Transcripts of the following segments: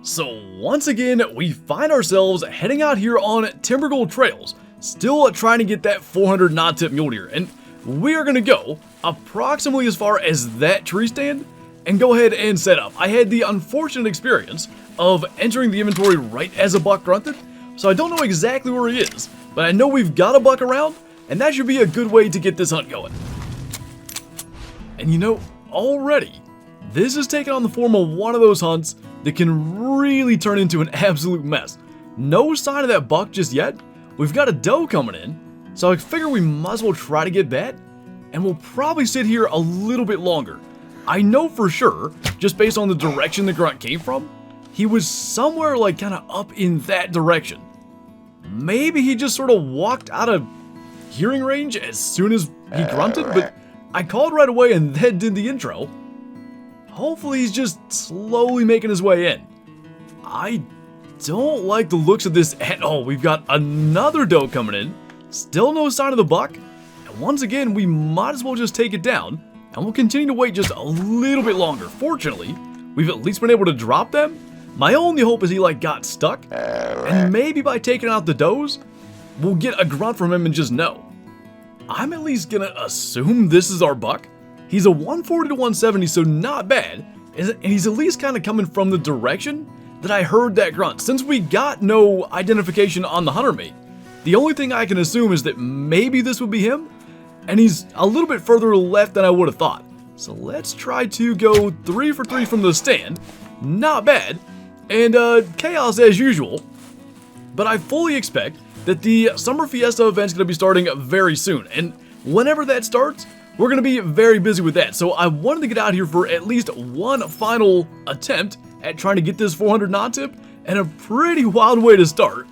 So once again, we find ourselves heading out here on Timbergold Trails, still trying to get that 400 non-tip mule deer, and we are going to go approximately as far as that tree stand and go ahead and set up. I had the unfortunate experience of entering the inventory right as a buck grunted, so I don't know exactly where he is, but I know we've got a buck around, and that should be a good way to get this hunt going. And you know, already, this is taking on the form of one of those hunts that can really turn into an absolute mess. No sign of that buck just yet. We've got a doe coming in, so I figure we might as well try to get that, and we'll probably sit here a little bit longer. I know for sure, just based on the direction the grunt came from, he was somewhere like kind of up in that direction. Maybe he just sort of walked out of hearing range as soon as he grunted, but I called right away and then did the intro. Hopefully he's just slowly making his way in. I don't like the looks of this at all. We've got another doe coming in. Still no sign of the buck. And once again, we might as well just take it down. And we'll continue to wait just a little bit longer. Fortunately, we've at least been able to drop them. My only hope is he got stuck. And maybe by taking out the does, we'll get a grunt from him and just know. I'm at least gonna assume this is our buck. He's a 140 to 170, so not bad, and he's at least kind of coming from the direction that I heard that grunt. Since we got no identification on the hunter mate, the only thing I can assume is that maybe this would be him, and he's a little bit further left than I would have thought. So let's try to go 3 for 3 from the stand. Not bad, and chaos as usual, but I fully expect that the Summer Fiesta event's going to be starting very soon, and whenever that starts, we're going to be very busy with that, so I wanted to get out here for at least one final attempt at trying to get this 400 non-tip, and a pretty wild way to start.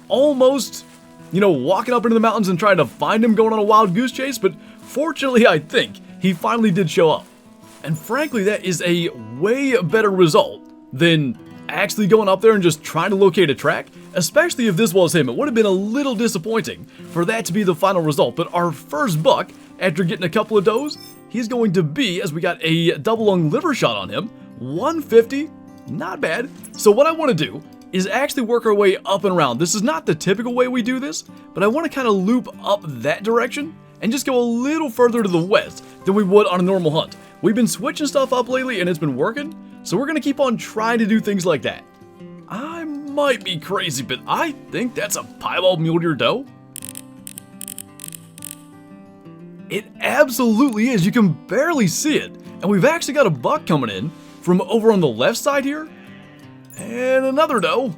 Almost, you know, walking up into the mountains and trying to find him going on a wild goose chase, but fortunately I think he finally did show up. And frankly, that is a way better result than actually going up there and just trying to locate a track, especially if this was him. It would have been a little disappointing for that to be the final result, but our first buck, after getting a couple of does, he's going to be, as we got a double lung liver shot on him, 150, not bad. So what I want to do is actually work our way up and around. This is not the typical way we do this, but I want to kind of loop up that direction and just go a little further to the west than we would on a normal hunt. We've been switching stuff up lately and it's been working, so we're going to keep on trying to do things like that. I might be crazy, but I think that's a piebald mule deer doe. It absolutely is. You can barely see it. And we've actually got a buck coming in from over on the left side here. And another doe.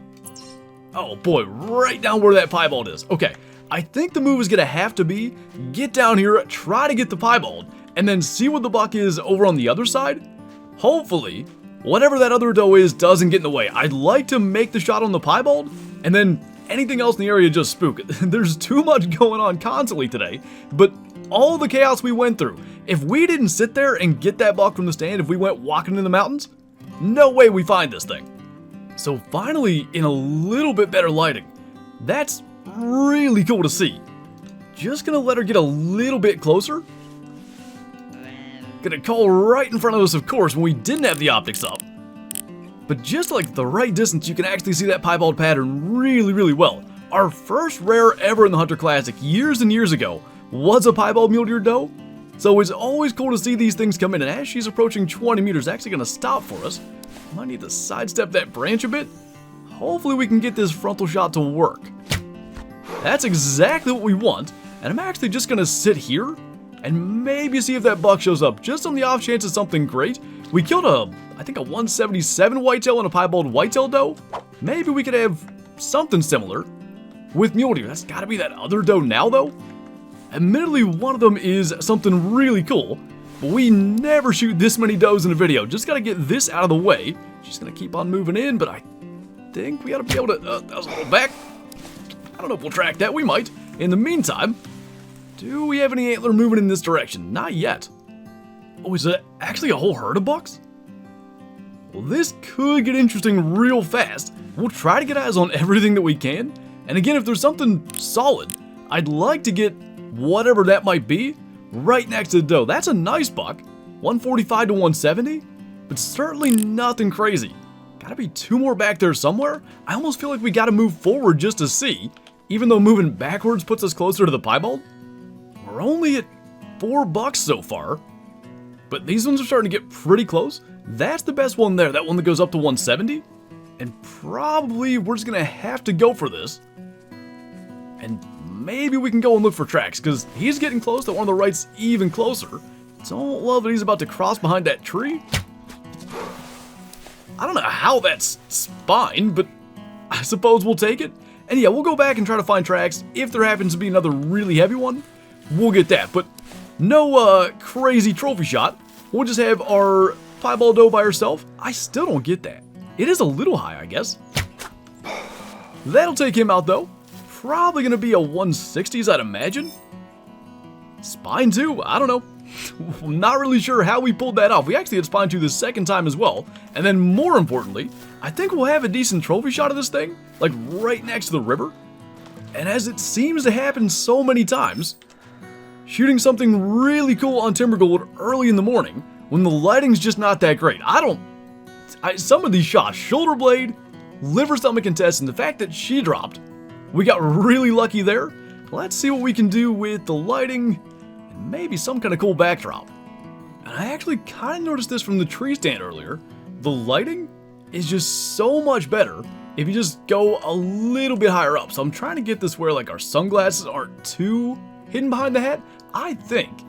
Oh boy, right down where that piebald is. Okay, I think the move is going to have to be get down here, try to get the piebald, and then see what the buck is over on the other side. Hopefully, whatever that other doe is doesn't get in the way. I'd like to make the shot on the piebald, and then anything else in the area just spook. There's too much going on constantly today, but all the chaos we went through, if we didn't sit there and get that buck from the stand, if we went walking in the mountains, no way we find this thing. So finally, in a little bit better lighting, that's really cool to see. Just gonna let her get a little bit closer. Gonna call right in front of us, of course, when we didn't have the optics up. But just like the right distance, you can actually see that piebald pattern really, really well. Our first rare ever in the Hunter Classic years and years ago was a piebald mule deer doe. So it's always cool to see these things come in, and as she's approaching 20 meters, actually gonna stop for us. Might need to sidestep that branch a bit. Hopefully we can get this frontal shot to work. That's exactly what we want, and I'm actually just gonna sit here and maybe see if that buck shows up, just on the off chance of something great. We killed I think a 177 whitetail and a piebald whitetail doe. Maybe we could have something similar with mule deer. That's gotta be that other doe now though. Admittedly, one of them is something really cool, but we never shoot this many does in a video. Just gotta get this out of the way. She's gonna keep on moving in, but I think we gotta be able to, that was a little back. I don't know if we'll track that, we might. In the meantime, do we have any antler moving in this direction? Not yet. Oh, is it actually a whole herd of bucks? Well, this could get interesting real fast. We'll try to get eyes on everything that we can. And again, if there's something solid, I'd like to get whatever that might be right next to the doe. That's a nice buck, 145 to 170, but certainly nothing crazy. Gotta be 2 more back there somewhere. I almost feel like we gotta move forward just to see, even though moving backwards puts us closer to the piebald. We're only at $4 so far, but these ones are starting to get pretty close. That's the best one there, that one that goes up to 170. And probably we're just gonna have to go for this. And maybe we can go and look for tracks, because he's getting close. That one on the right's even closer. Don't love that he's about to cross behind that tree. I don't know how that's spine, but I suppose we'll take it. And yeah, we'll go back and try to find tracks. If there happens to be another really heavy one, we'll get that. But no crazy trophy shot. We'll just have our piebald doe by herself. I still don't get that. It is a little high, I guess. That'll take him out, though. Probably going to be a 160s, I'd imagine. Spine 2, I don't know. I'm not really sure how we pulled that off. We actually had spine 2 the second time as well. And then more importantly, I think we'll have a decent trophy shot of this thing, like right next to the river. And as it seems to happen so many times, shooting something really cool on Timbergold early in the morning when the lighting's just not that great. Some of these shots, shoulder blade, liver stomach contest, and the fact that she dropped, we got really lucky there. Let's see what we can do with the lighting and maybe some kind of cool backdrop. And I actually kind of noticed this from the tree stand earlier. The lighting is just so much better if you just go a little bit higher up. So I'm trying to get this where like our sunglasses aren't too hidden behind the hat. I think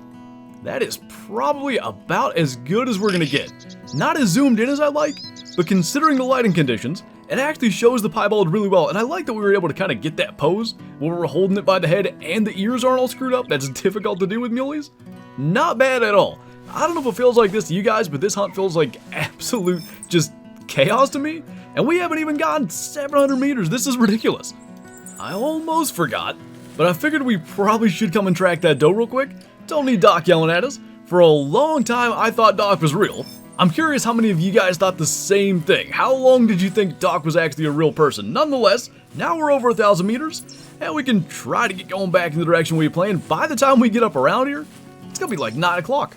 that is probably about as good as we're gonna get. Not as zoomed in as I like, but considering the lighting conditions, it actually shows the piebald really well. And I like that we were able to kind of get that pose where we're holding it by the head and the ears aren't all screwed up. That's difficult to do with muleys. Not bad at all. I don't know if it feels like this to you guys, but this hunt feels like absolute just chaos to me. And we haven't even gotten 700 meters. This is ridiculous. I almost forgot, but I figured we probably should come and track that doe real quick. Don't need Doc yelling at us. For a long time, I thought Doc was real. I'm curious how many of you guys thought the same thing. How long did you think Doc was actually a real person? Nonetheless, now we're over 1,000 meters, and we can try to get going back in the direction we planned. By the time we get up around here, it's gonna be like 9 o'clock.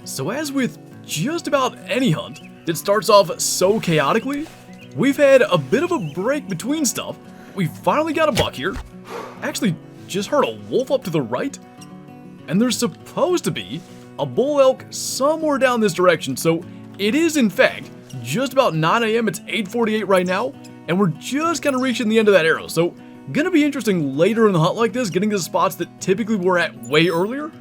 So as with just about any hunt that starts off so chaotically, we've had a bit of a break between stuff. We finally got a buck here. Actually, just heard a wolf up to the right, and there's supposed to be a bull elk somewhere down this direction. So it is in fact just about 9 a.m. It's 8:48 right now, and we're just kind of reaching the end of that arrow. So gonna be interesting later in the hunt like this, getting to the spots that typically we're at way earlier.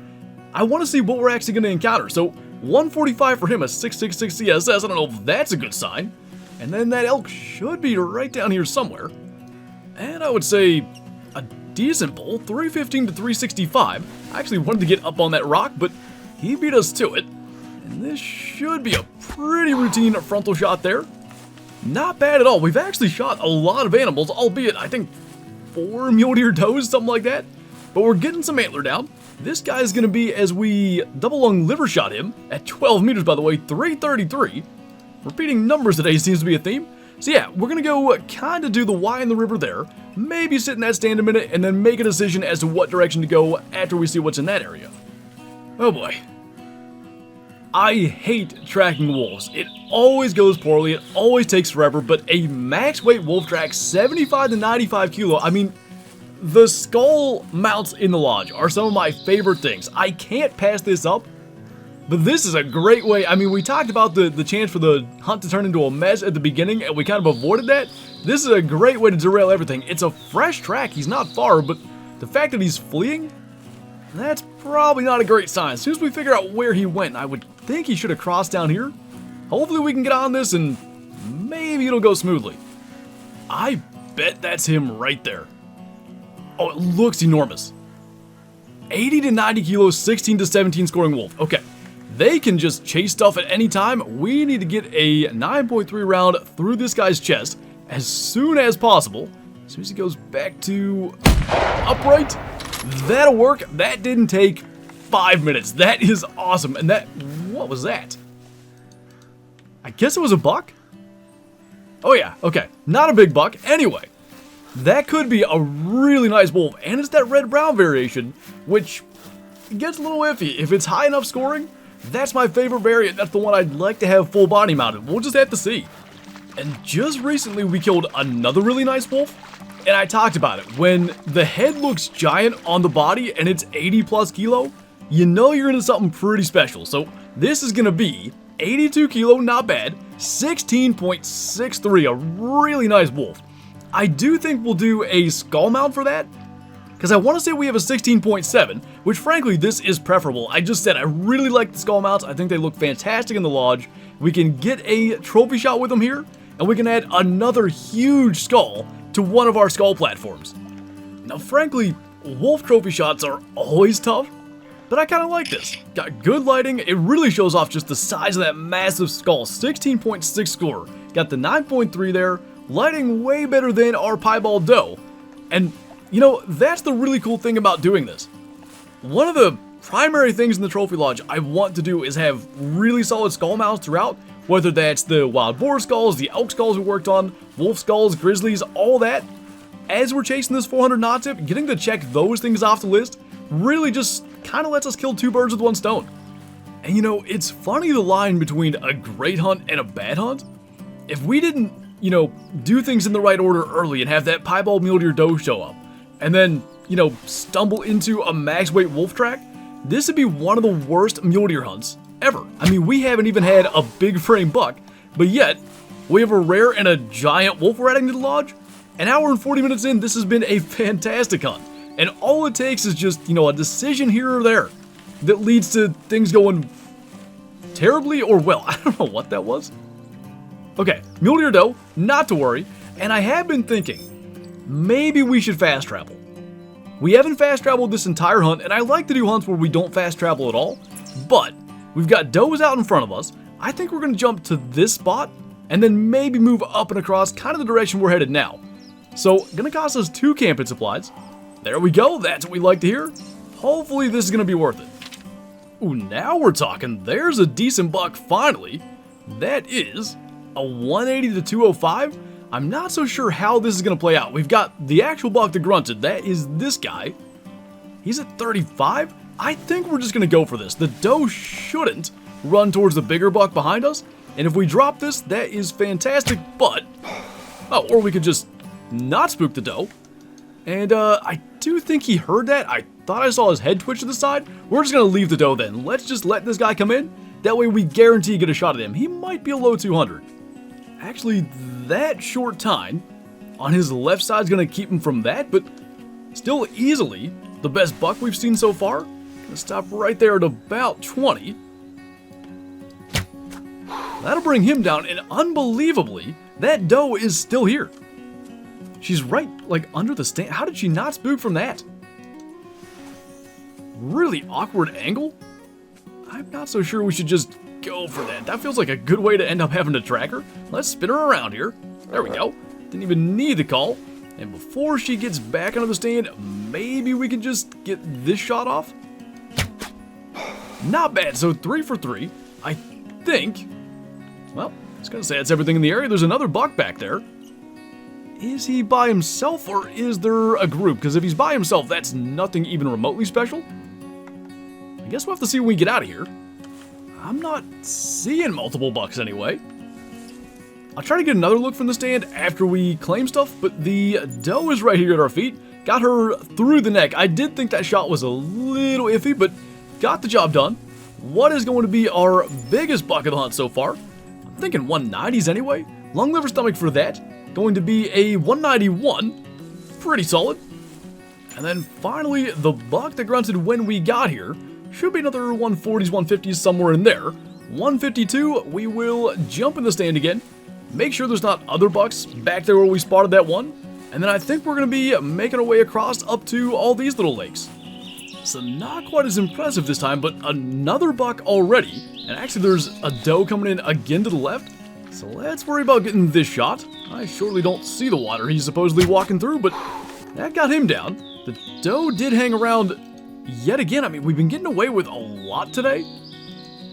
I want to see what we're actually gonna encounter. So 145 for him, a 666 CSS. I don't know if that's a good sign. And then that elk should be right down here somewhere. And I would say a decent bull, 315 to 365. I actually wanted to get up on that rock, but he beat us to it. And this should be a pretty routine frontal shot there. Not bad at all. We've actually shot a lot of animals, albeit I think 4 mule deer does, something like that. But we're getting some antler down. This guy's gonna be, as we double lung liver shot him at 12 meters, by the way, 333. Repeating numbers today seems to be a theme. So yeah, we're gonna go kind of do the Y in the river there, maybe sit in that stand a minute, and then make a decision as to what direction to go after we see what's in that area. Oh boy. I hate tracking wolves. It always goes poorly, it always takes forever, but a max weight wolf track, 75 to 95 kilo, I mean, the skull mounts in the lodge are some of my favorite things. I can't pass this up, but this is a great way. I mean, we talked about the chance for the hunt to turn into a mess at the beginning, and we kind of avoided that. This is a great way to derail everything. It's a fresh track, he's not far, but the fact that he's fleeing, that's probably not a great sign. As soon as we figure out where he went, I would think he should have crossed down here. Hopefully we can get on this and maybe it'll go smoothly. I bet that's him right there. Oh, it looks enormous. 80 to 90 kilos, 16 to 17 scoring wolf. Okay, they can just chase stuff at any time. We need to get a 9.3 round through this guy's chest as soon as possible. As soon as he goes back to upright, that'll work. That didn't take 5 minutes. That is awesome. And that, what was that? I guess it was a buck? Oh yeah, okay. Not a big buck. Anyway, that could be a really nice wolf. And it's that red-brown variation, which gets a little iffy. If it's high enough scoring, that's my favorite variant. That's the one I'd like to have full body mounted. We'll just have to see. And just recently we killed another really nice wolf, and I talked about it. When the head looks giant on the body and it's 80 plus kilo, you know you're into something pretty special. So this is gonna be 82 kilo, not bad, 16.63, a really nice wolf. I do think we'll do a skull mount for that, because I want to say we have a 16.7, which frankly this is preferable. I just said I really like the skull mounts. I think they look fantastic in the lodge. We can get a trophy shot with them here, and we can add another huge skull to one of our skull platforms. Now frankly, wolf trophy shots are always tough, but I kind of like this. Got good lighting, it really shows off just the size of that massive skull. 16.6 score, got the 9.3 there, lighting way better than our piebald doe. And you know, that's the really cool thing about doing this. One of the primary things in the trophy lodge I want to do is have really solid skull mounts throughout, whether that's the wild boar skulls, the elk skulls we worked on, wolf skulls, grizzlies, all that. As we're chasing this 400 knot tip, getting to check those things off the list really just kind of lets us kill two birds with one stone. And you know, it's funny the line between a great hunt and a bad hunt. If we didn't, you know, do things in the right order early and have that piebald mule deer doe show up, and then, you know, stumble into a max weight wolf track, this would be one of the worst mule deer hunts ever. I mean, we haven't even had a big frame buck, but yet we have a rare and a giant wolf we're adding to the lodge. An hour and 40 minutes in, this has been a fantastic hunt. And all it takes is just, you know, a decision here or there that leads to things going terribly or well. I don't know what that was. Okay, mule deer doe, not to worry. And I have been thinking, maybe we should fast travel. We haven't fast traveled this entire hunt, and I like to do hunts where we don't fast travel at all, but we've got does out in front of us. I think we're going to jump to this spot, and then maybe move up and across kind of the direction we're headed now. So, going to cost us 2 camping supplies. There we go, that's what we like to hear. Hopefully this is going to be worth it. Ooh, now we're talking. There's a decent buck finally. That is a 180 to 205. I'm not so sure how this is going to play out. We've got the actual buck that grunted. That is this guy. He's at 35. I think we're just going to go for this. The doe shouldn't run towards the bigger buck behind us. And if we drop this, that is fantastic. But, oh, or we could just not spook the doe. And I do think he heard that. I thought I saw his head twitch to the side. We're just going to leave the doe then. Let's just let this guy come in. That way we guarantee get a shot at him. He might be a low 200. Actually, that short tine on his left side is going to keep him from that, but still easily the best buck we've seen so far. Gonna stop right there at about 20. That'll bring him down, and unbelievably, that doe is still here. She's right, like, under the stand. How did she not spook from that? Really awkward angle? I'm not so sure we should just go for that. That feels like a good way to end up having to track her. Let's spin her around here. There we go. Didn't even need the call. And before she gets back onto the stand, maybe we can just get this shot off. Not bad. So 3 for 3. I think. Well, I was going to say that's everything in the area. There's another buck back there. Is he by himself or is there a group? Because if he's by himself, that's nothing even remotely special. I guess we'll have to see when we get out of here. I'm not seeing multiple bucks anyway. I'll try to get another look from the stand after we claim stuff, but the doe is right here at our feet. Got her through the neck. I did think that shot was a little iffy, but got the job done. What is going to be our biggest buck of the hunt so far? I'm thinking 190s anyway. Lung, liver, stomach for that. Going to be a 191. Pretty solid. And then finally, the buck that grunted when we got here. Should be another 140s, 150s somewhere in there. 152, we will jump in the stand again. Make sure there's not other bucks back there where we spotted that one. And then I think we're going to be making our way across up to all these little lakes. So not quite as impressive this time, but another buck already. And actually there's a doe coming in again to the left. So let's worry about getting this shot. I surely don't see the water he's supposedly walking through, but that got him down. The doe did hang around yet again. I mean, we've been getting away with a lot today.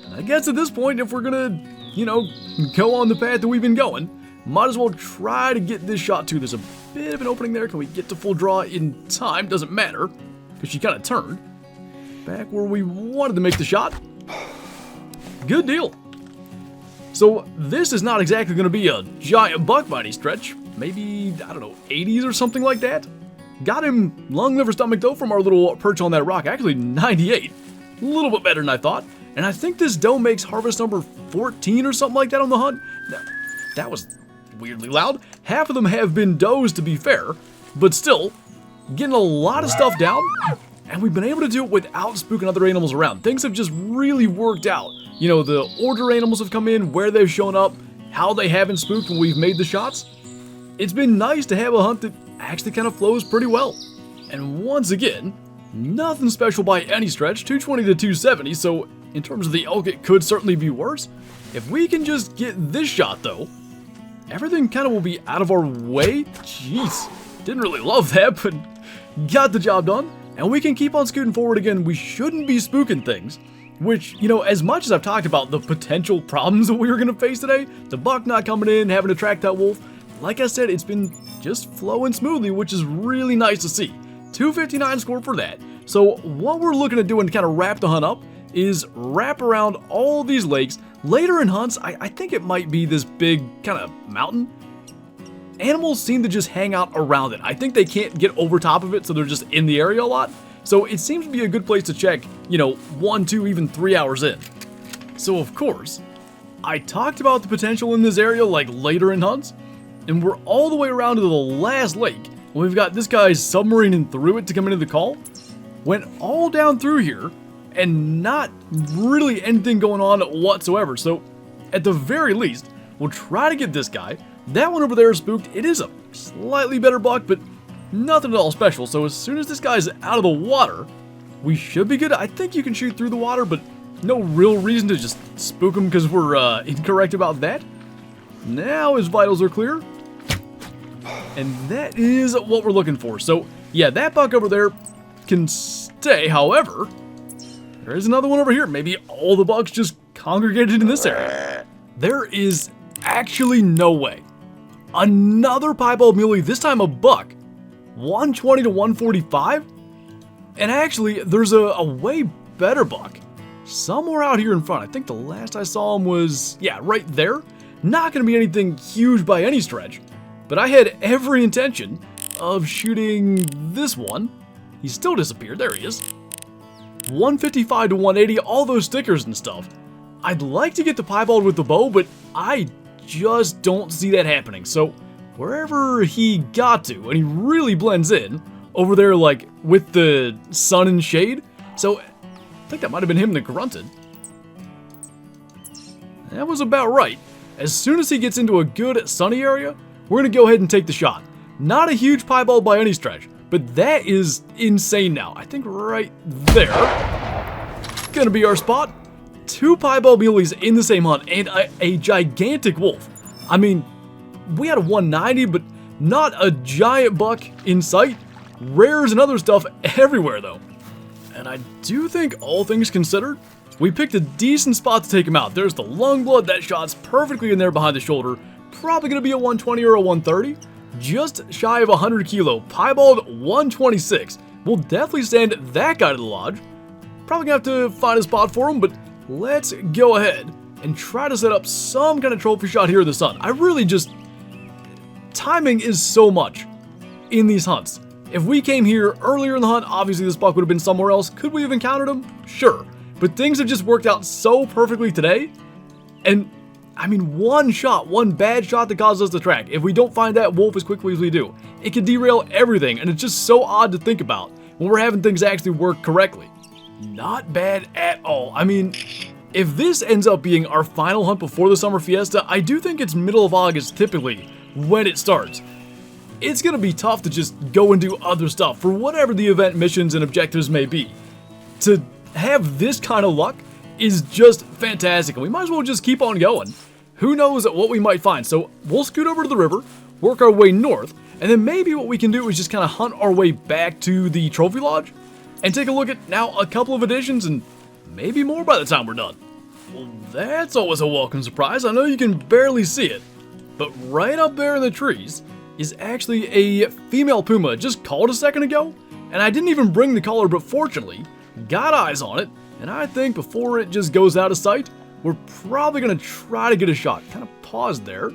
And I guess at this point, if we're gonna, you know, go on the path that we've been going, might as well try to get this shot too. There's a bit of an opening there. Can we get to full draw in time? Doesn't matter, because she kind of turned. Back where we wanted to make the shot. Good deal. So this is not exactly going to be a giant buck by any stretch. Maybe, I don't know, 80s or something like that. Got him lung, liver, stomach though from our little perch on that rock. Actually 98. A little bit better than I thought. And I think this doe makes harvest number 14 or something like that on the hunt. That was weirdly loud. Half of them have been does, to be fair. But still, getting a lot of stuff down. And we've been able to do it without spooking other animals around. Things have just really worked out. You know, the order animals have come in, where they've shown up, how they haven't spooked when we've made the shots. It's been nice to have a hunt that actually kind of flows pretty well. And once again, nothing special by any stretch, 220 to 270, so in terms of the elk, it could certainly be worse. If we can just get this shot though, everything kind of will be out of our way. Jeez, didn't really love that, but got the job done. And we can keep on scooting forward again. We shouldn't be spooking things, which, you know, as much as I've talked about the potential problems that we were going to face today, the buck not coming in, having to track that wolf, like I said, it's been just flowing smoothly, which is really nice to see. 259 score for that. So what we're looking at doing to kind of wrap the hunt up is wrap around all these lakes. Later in hunts, I think it might be this big kind of mountain. Animals seem to just hang out around it. I think they can't get over top of it, so they're just in the area a lot. So it seems to be a good place to check, you know, 1, 2, even 3 hours in. So of course, I talked about the potential in this area like later in hunts, and we're all the way around to the last lake. We've got this guy submarining through it to come into the call. Went all down through here, and not really anything going on whatsoever. So at the very least, we'll try to get this guy. That one over there is spooked. It is a slightly better buck, but nothing at all special. So as soon as this guy's out of the water, we should be good. I think you can shoot through the water, but no real reason to just spook him because we're incorrect about that. Now his vitals are clear. And that is what we're looking for. So yeah, that buck over there can stay. However, there is another one over here. Maybe all the bucks just congregated in this area. There is actually no way. Another Piebald Muley, this time a buck. 120 to 145? And actually, there's a way better buck somewhere out here in front. I think the last I saw him was, yeah, right there. Not going to be anything huge by any stretch, but I had every intention of shooting this one. He still disappeared. There he is. 155 to 180, all those stickers and stuff. I'd like to get the piebald with the bow, but I just don't see that happening. So wherever he got to, and he really blends in over there like with the sun and shade. So I think that might have been him that grunted. That was about right. As soon as he gets into a good sunny area, we're going to go ahead and take the shot. Not a huge piebald by any stretch, but that is insane now. I think right there, gonna be our spot. 2 Piebald Mulies in the same hunt, and a gigantic wolf. I mean, we had a 190, but not a giant buck in sight. Rares and other stuff everywhere though. And I do think, all things considered, we picked a decent spot to take him out. There's the lung blood, that shot's perfectly in there behind the shoulder. Probably gonna be a 120 or a 130. Just shy of 100 kilo, piebald 126. We'll definitely send that guy to the lodge. Probably gonna have to find a spot for him, but let's go ahead and try to set up some kind of trophy shot here in the sun. I really just... timing is so much in these hunts. If we came here earlier in the hunt, obviously this buck would have been somewhere else. Could we have encountered him? Sure. But things have just worked out so perfectly today. And I mean, one shot, one bad shot that causes us to track. If we don't find that wolf as quickly as we do, it can derail everything, and it's just so odd to think about when we're having things actually work correctly. Not bad at all. I mean, if this ends up being our final hunt before the summer fiesta, I do think it's middle of August typically when it starts. It's gonna be tough to just go and do other stuff for whatever the event missions and objectives may be. To have this kind of luck is just fantastic, and we might as well just keep on going. Who knows what we might find. So we'll scoot over to the river, work our way north, and then maybe what we can do is just kind of hunt our way back to the trophy lodge and take a look at now a couple of additions and maybe more by the time we're done. Well, that's always a welcome surprise. I know you can barely see it, but right up there in the trees is actually a female puma. Just called a second ago, and I didn't even bring the collar, but fortunately got eyes on it. And I think before it just goes out of sight, we're probably going to try to get a shot. Kind of paused there.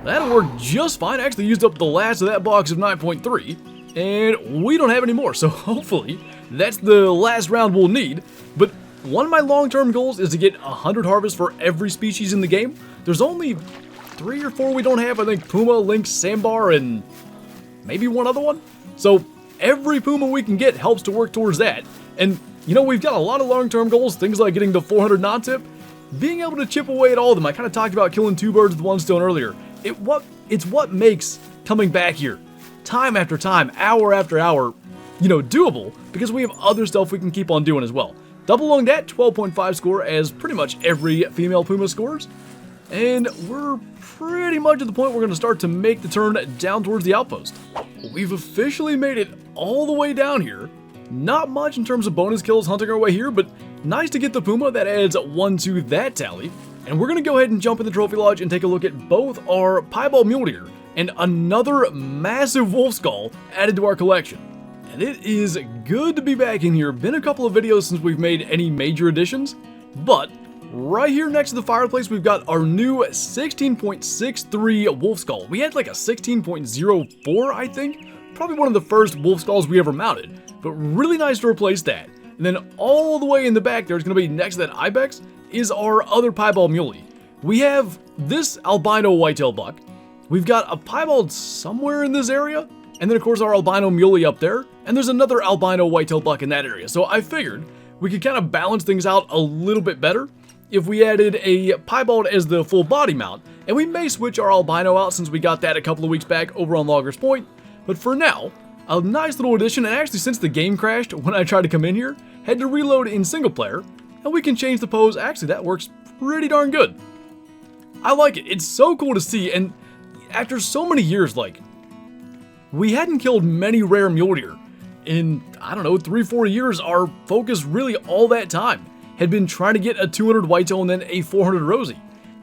That worked just fine. Actually used up the last of that box of 9.3, and we don't have any more, so hopefully that's the last round we'll need. But one of my long-term goals is to get 100 harvests for every species in the game. There's only 3 or 4 we don't have. I think Puma, Lynx, Sandbar, and maybe one other one. So every Puma we can get helps to work towards that. And you know, we've got a lot of long-term goals, things like getting the 400 non-tip. Being able to chip away at all of them. I kind of talked about killing 2 birds with 1 stone earlier. It's what makes coming back here time after time, hour after hour, you know, doable, because we have other stuff we can keep on doing as well. Double along that 12.5 score as pretty much every female Puma scores. And we're pretty much at the point we're going to start to make the turn down towards the outpost. We've officially made it all the way down here. Not much in terms of bonus kills hunting our way here, but nice to get the Puma. That adds 1 to that tally. And we're going to go ahead and jump in the Trophy Lodge and take a look at both our Piebald Mulies and another massive wolf skull added to our collection. And it is good to be back in here. Been a couple of videos since we've made any major additions, but right here next to the fireplace, we've got our new 16.63 wolf skull. We had like a 16.04, I think. Probably one of the first wolf skulls we ever mounted, but really nice to replace that. And then all the way in the back, there's going to be next to that ibex is our other Piebald Muley. We have this albino whitetail buck. We've got a piebald somewhere in this area, and then of course our albino muley up there, and there's another albino whitetail buck in that area. So I figured we could kind of balance things out a little bit better if we added a piebald as the full body mount, and we may switch our albino out since we got that a couple of weeks back over on Loggers Point. But for now, a nice little addition, and actually since the game crashed when I tried to come in here, had to reload in single player, and we can change the pose. Actually, that works pretty darn good. I like it. It's so cool to see, and after so many years, like, we hadn't killed many rare mule deer. In, I don't know, 3-4 years, our focus really all that time had been trying to get a 200 whitetail and then a 400 rosy.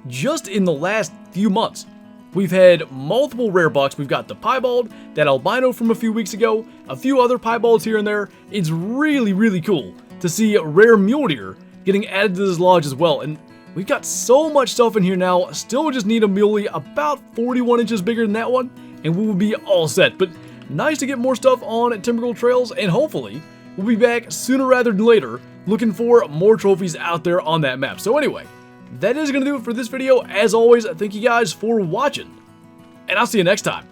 Just in the last few months, we've had multiple rare bucks. We've got the piebald, that albino from a few weeks ago, a few other piebalds here and there. It's really, really cool to see rare mule deer getting added to this lodge as well. And we've got so much stuff in here now. Still just need a muley about 41 inches bigger than that one, and we will be all set. But nice to get more stuff on Timbergold Trails, and hopefully we'll be back sooner rather than later looking for more trophies out there on that map. So anyway, that is going to do it for this video. As always, thank you guys for watching, and I'll see you next time.